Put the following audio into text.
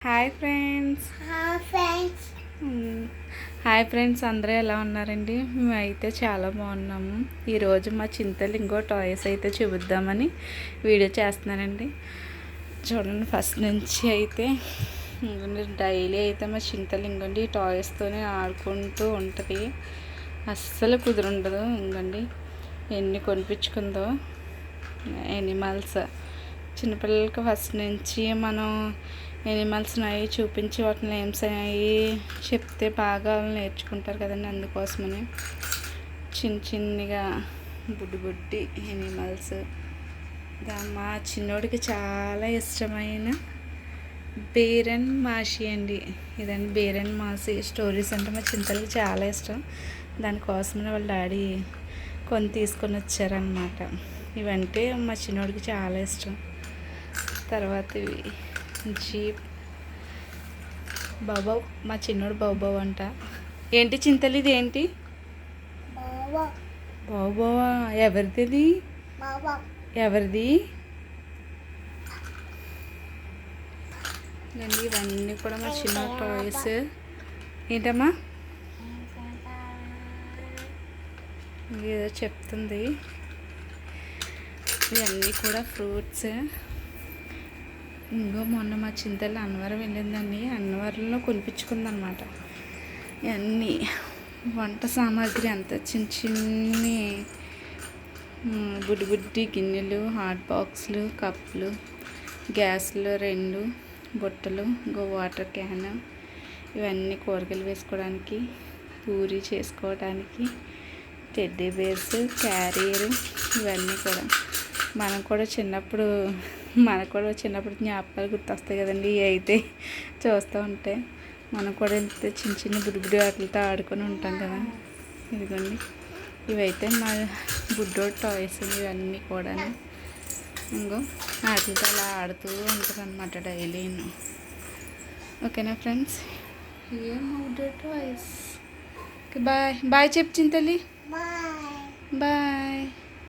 Hi friends. Hi friends, అందరూ ఎలా ఉన్నారండి? మేమైతే చాలా బాగున్నాము. ఈరోజు మా చింతలింగో టాయ్స్ అయితే చూపిద్దామని వీడియో చేస్తున్నానండి. చూడండి, ఫస్ట్ నుంచి అయితే డైలీ అయితే మా చింతలింగండి ఈ టాయ్స్తోనే ఆడుకుంటూ ఉంటుంది. అస్సలు కుదురుండదు. ఇంకండి ఎన్ని కొనిపించుకుందో ఎనిమల్స్. చిన్నపిల్లలకి ఫస్ట్ నుంచి మనం ఎనిమల్స్ని అవి చూపించి వాటిని నేమ్స్ అవి చెప్తే బాగా నేర్చుకుంటారు కదండి. అందుకోసమని చిన్నగా బుడ్డి ఎనిమల్స్. మా చిన్నోడికి చాలా ఇష్టమైన బేర్ అండ్ మాషి అండి. ఇదండి బేర్ అండ్ మాషి స్టోరీస్ అంటే మా చింతలకి చాలా ఇష్టం. దానికోసమని వాళ్ళ డాడీ తీసుకొని వచ్చారనమాట. ఇవంటే మా చిన్నోడికి చాలా ఇష్టం. తర్వాత ఇవి జీప్ బాబావ్, మా చిన్నోడు బాబావ్ అంట. ఏంటి చింతలు, ఇది ఏంటి? బాబావా? ఎవరిది? ఎవరిది? ఇవన్నీ కూడా మా చిన్న టాయ్స్. ఏంటమ్మా ఏదో చెప్తుంది. ఇవన్నీ కూడా ఫ్రూట్స్. ఇంకో మొన్న మా చింతలు అన్నవరం వెళ్ళిందండి. అన్నవరంలో కొనిపించుకుందనమాట. ఇవన్నీ వంట సామాగ్రి అంతా చిన్ని బుడ్డి గిన్నెలు, హాట్ బాక్స్లు, కప్పులు, గ్యాస్లు 2 బుట్టలు, ఇంకో వాటర్ క్యాన్. ఇవన్నీ కూరగాయలు వేసుకోవడానికి, పూరి చేసుకోవడానికి, టెడ్డీ బేర్స్, క్యారియర్. ఇవన్నీ కూడా మనకు కూడా చిన్నప్పుడు జ్ఞాపకాలు గుర్తొస్తాయి కదండి. ఇవి అయితే చూస్తూ ఉంటే మనం కూడా ఇంత చిన్న బుడ్డి వాటితో ఆడుకొని ఉంటాం కదా. ఇదిగోండి, ఇవైతే మా బుడ్డోడు టాయ్స్. ఇవన్నీ కూడా ఇంకో వాటితో అలా ఆడుతూ ఉంటుంది అనమాట డైలీ. ఓకేనా ఫ్రెండ్స్? ఇవే మా బుడ్డోడు టాయ్స్. బాయ్ బాయ్ చెప్పు చింతలి. బాయ్.